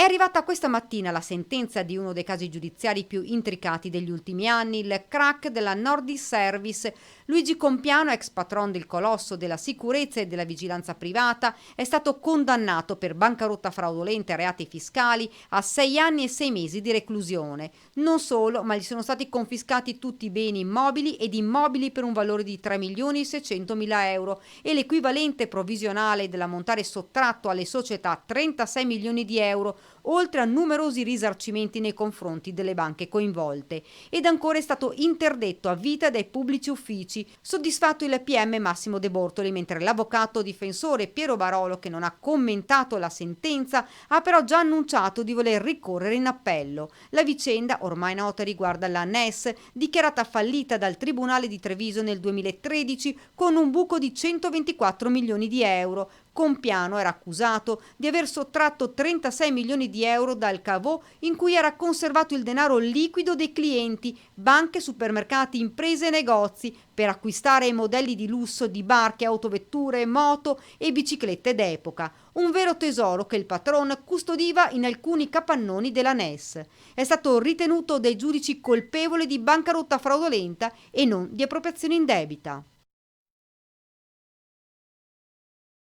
arrivata questa mattina la sentenza di uno dei casi giudiziari più intricati degli ultimi anni, il crack della Nordis Service. Luigi Compiano, ex patron del colosso della sicurezza e della vigilanza privata, è stato condannato per bancarotta fraudolenta e reati fiscali a 6 anni e 6 mesi di reclusione. Non solo, ma gli sono stati confiscati tutti i beni immobili ed immobili per un valore di 3.600.000 euro e l'equivalente provvisionale dell'ammontare sottratto alle società 36 milioni di euro, oltre a numerosi risarcimenti nei confronti delle banche coinvolte. Ed ancora è stato interdetto a vita dai pubblici uffici, soddisfatto il PM Massimo De Bortoli, mentre l'avvocato difensore Piero Barolo, che non ha commentato la sentenza, ha però già annunciato di voler ricorrere in appello. La vicenda, ormai nota, riguarda la NES, dichiarata fallita dal Tribunale di Treviso nel 2013 con un buco di 124 milioni di euro. Compiano era accusato di aver sottratto 36 milioni di euro dal caveau in cui era conservato il denaro liquido dei clienti, banche, supermercati, imprese e negozi, per acquistare i modelli di lusso di barche, autovetture, moto e biciclette d'epoca. Un vero tesoro che il patron custodiva in alcuni capannoni della NES. È stato ritenuto dai giudici colpevole di bancarotta fraudolenta e non di appropriazione indebita.